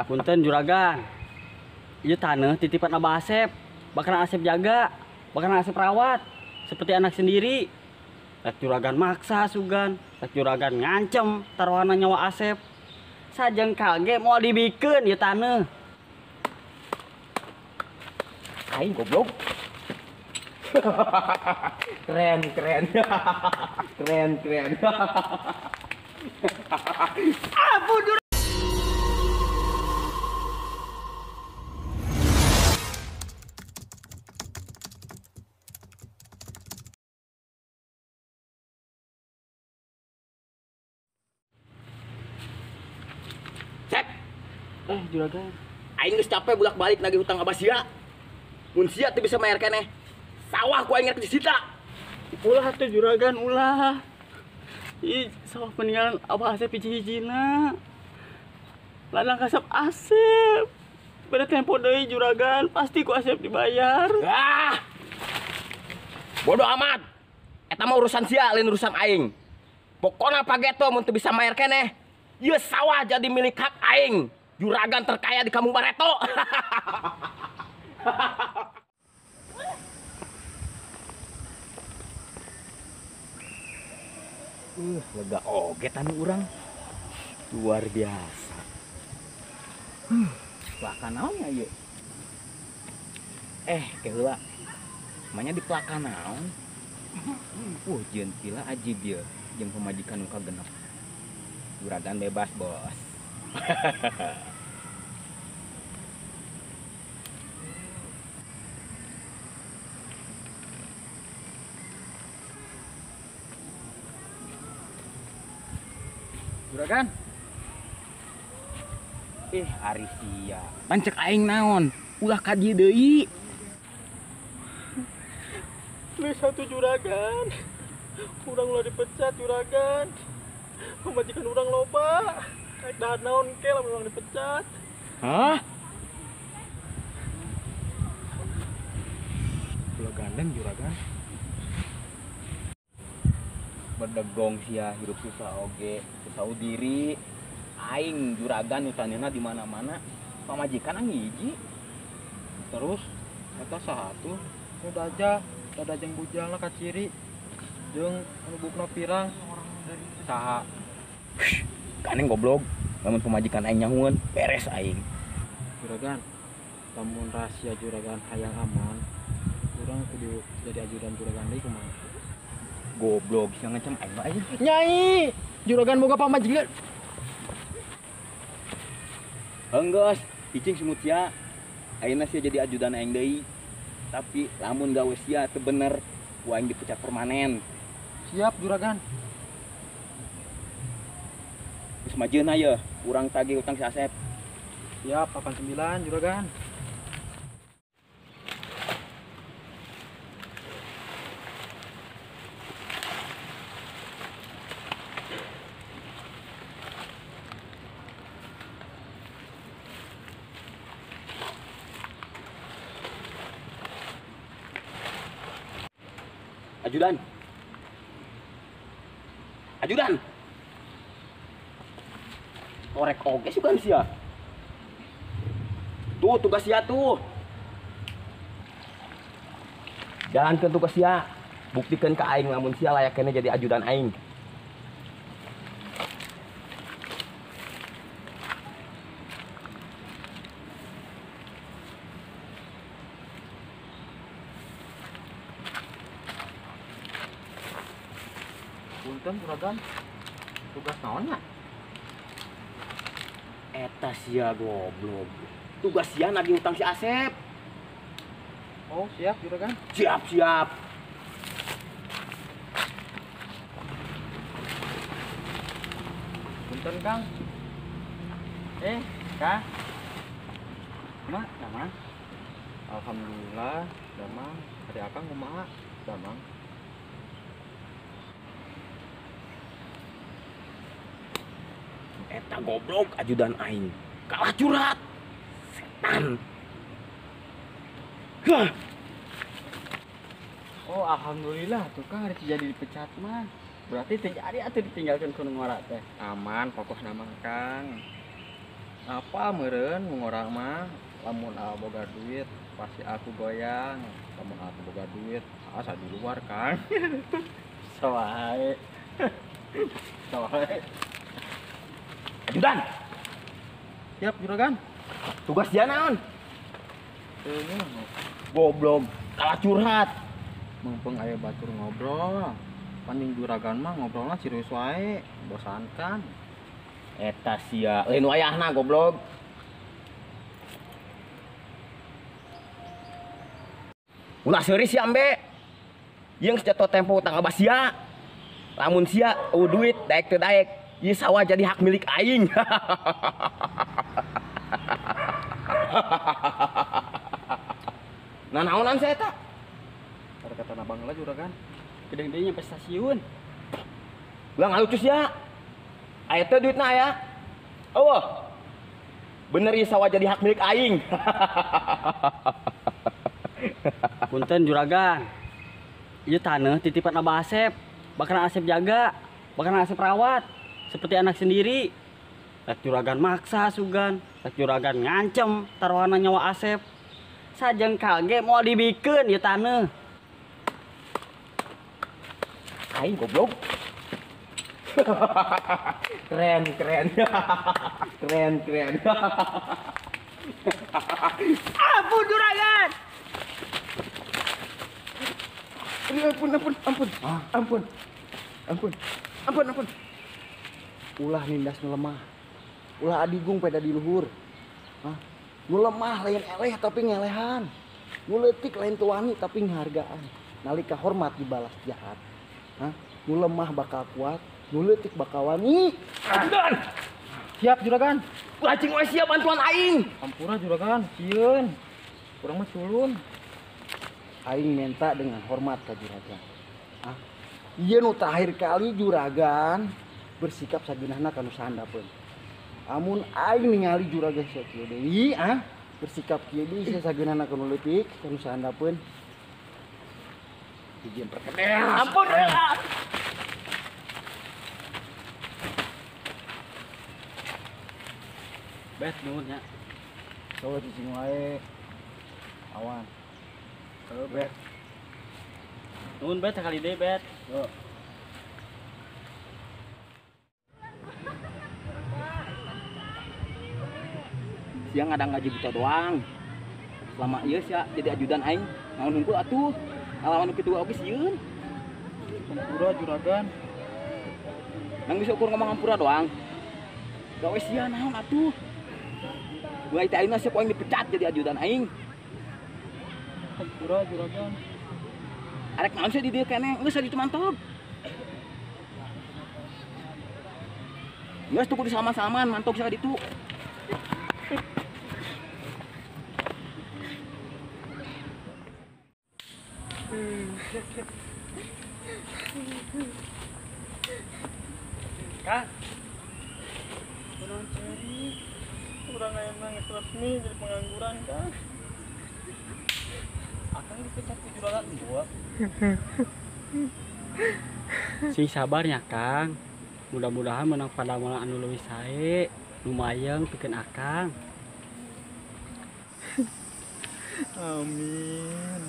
Punten juragan. Ieu taneuh titipan Abah Asep. Bakalan Asep jaga, bakalan Asep rawat seperti anak sendiri. Rek juragan maksa sugan, rek juragan ngancem taruhana nyawa Asep. Sajengkal ge moal dibikeun ieu taneuh. Aing goblok. Keren. Ampun juragan. Juragan. Aing geus capek bolak-balik nagih hutang Abah sia. Mun sia teu bisa mayar keneh. Sawah ku aing rek disita. Ulah tuh juragan, ulah. Ih, sawah peninggalan Abah Asep hiji-hijina. Ladang kasep Asep. Beda tempo deui juragan, pasti ku Asep dibayar. Ah! Bodoh amat. Eta mah urusan sia lain urusan aing. Pokona pageto mun teu bisa mayar keneh. Ieu sawah jadi milik hak aing. Juragan terkaya di Kampung Bareto. Lega oge tanu urang. Luar biasa. Pelaka naon ya ieu? Keheula. Namanya di pelaka naon? Jeun pila ajib ieu jeung pamajikan nu kagenep. Juragan bebas, Bos. Juragan. Ari sia. Pancek aing naon? Ulah ka dieu deui. Please satu juragan. Urang ulah dipecat juragan. Pemajikan urang loba. Kayak dahan naon ke lamun urang dipecat. Hah? Ulah gandeng juragan. Berdegong sia hirup susah oge, susah diri. Aing juragan utanina di mana-mana. Pamajikan ang hiji. Terus eta sahatu dadajeng bujalna ka ciri jeung anu bukna pirang saha. Kaneng goblok. Lamun pamajikan aing nyahueun, beres aing. Juragan, lamun rahasia juragan hayang aman, urang kudu jadi ajudan juragan deui kumaha? Goblok sia ngancam aing mah aing. Nyai, juragan boga pamajikan. Enggeus, cicing semut sia. Ayeuna sia jadi ajudan aing deui. Tapi lamun gawe sia teu bener, ku aing dipecat permanen. Siap juragan. Geus majeun aya, urang tagih utang si Asep. Siap 89 juragan. Ajudan. Ajudan. Korek oge sugan sia. Tuh tugas sia tuh. Jalankeun tugas sia. Buktikeun ka aing lamun sia layak kene jadi ajudan aing. Punten juragan. Tugas naonnya? Eta sia goblok. Tugas sia nagih utang si Asep. Oh, siap juragan. Siap. Punten Kang. Kang. Mak, damang. Alhamdulillah, damang. Hari akang kumaha? Damang. Eta goblok ajudan aing. Kalah curhat. Setan. Hah. Oh, alhamdulillah tuh Kang hari jadi dipecat mah. Berarti terjadi atau ditinggalkan ku ngora teh. Aman pokokna mah Kang. Apa meureun ngorang mah lamun boga duit pasti aku goyang. Lamun aku boga duit asa di luar Kang. Sawae. Sawae. Ajudan, Siap juragan. tugas dia naon? Ini Goblok, kalah curhat. mumpung aya batur ngobrol. Panding juragan mah ngobrolna serius wae, bosankan. Eta sia, lain wayahna goblok. Ulah seuri sia ambe. Yang jatuh tempo utang abah sia. Lamun sia duit daek teu daek, ieu sawah jadi hak milik aing. Nah naonan saya eta? Ada kata nabang lah juragan. Gede-gede nyampe stasiun. Ulah ngalucus ya. Aya teh duitna aya. Eueuh. Bener ieu sawah jadi hak milik aing. Punten juragan. Ieu taneuh titipan Abah Asep. Bakalan Asep jaga, bakalan Asep rawat. Seperti anak sendiri. Rek juragan maksa sugan, rek juragan ngancem taruhana nyawa Asep. Sajeng kage mau dibikeun ieu taneuh. Aing goblok. Keren, keren. Keren, keren. Ampun juragan. Ampun, ampun, ampun. Ampun. Ampun. Ampun, ampun. Ulah nindas nu lemah. Ulah adigung pada di luhur. Hah? Nu lemah lain eleh tapi ngelehan. Nu leutik lain tuani tapi ngehargaan. Nalika hormat dibalas jahat. Hah? Nu lemah bakal kuat, nu leutik bakal wani. Ajudan. Siap juragan. Lacing we sia bantuan aing. Ampura juragan, sieun. Kurang mah culun. Aing minta dengan hormat ka juragan. Hah? Ieu nu terakhir kali juragan bersikap sageunahna ka nu sahandapeun. Amun aing ningali juragan sakieu deui, bersikap kieu deui sia sageunahna ka nu leutik, ka nu sahandapeun. Dijieun perkedes. Ampun. Bet nuhun nya. Soalnya cicing wae. Awan. Heuh bet. Nuhun bet sekali deui bet. Yo. Siang ada ngaji buta doang. Selama ieu sia jadi ajudan aing, naon hungkul atuh. Alawan nu kitu oge sieun. Ampura juragan. Nang bisa ukur ngomong ampura doang. Gawe sia naon atuh. Mulai teh ayeuna siap aing dipecat jadi ajudan aing. Ampura juragan. Arek naon sih di dieu keneh, geus ditu mantap. Geus tuh kudu sama-samaan mantap sia ditu. Kang, Kurang ceri. Kurang aya nangis resmi jadi pengangguran kan. akang dipecat ku juragan gua. Si sabarnya Kang. Mudah-mudahan menang pada malam anu leuwih sae, nu mayeng pikeun akang. Amin.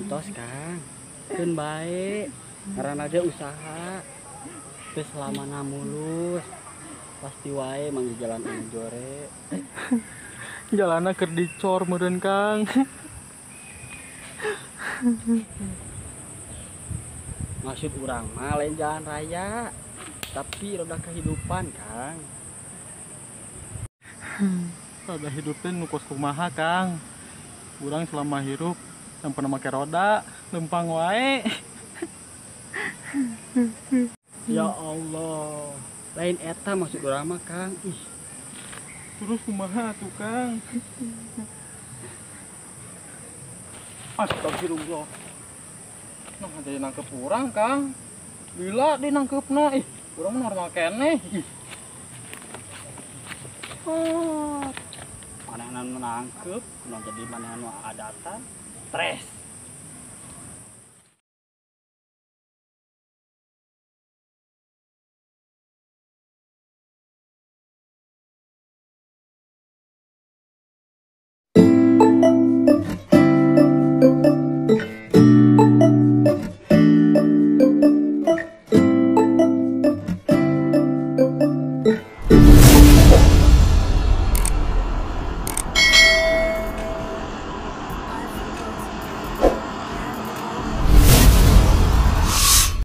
Entos Kang. Keun bae. Ngaranna ge usaha. Teu selamana mulus. Pasti wae mangga jalan anu jore. Jalanna keur dicor meureun Kang. Maksud urang mah lain jalan raya, tapi roda kehidupan Kang. Pada hidup teh nu kos kumaha Kang. Urang selama hidup yang pernah make roda, lempang wae. Ya Allah, lain eta maksud urang mah Kang. Ih, Terus kumaha tuh Kang? Astagfirullah. Nah, jadi nangkep urang Kang. Lila di nangkepna. Urang normal keneh. oh, mana anu nangkep, kunaon jadi mana anu adatan, stres.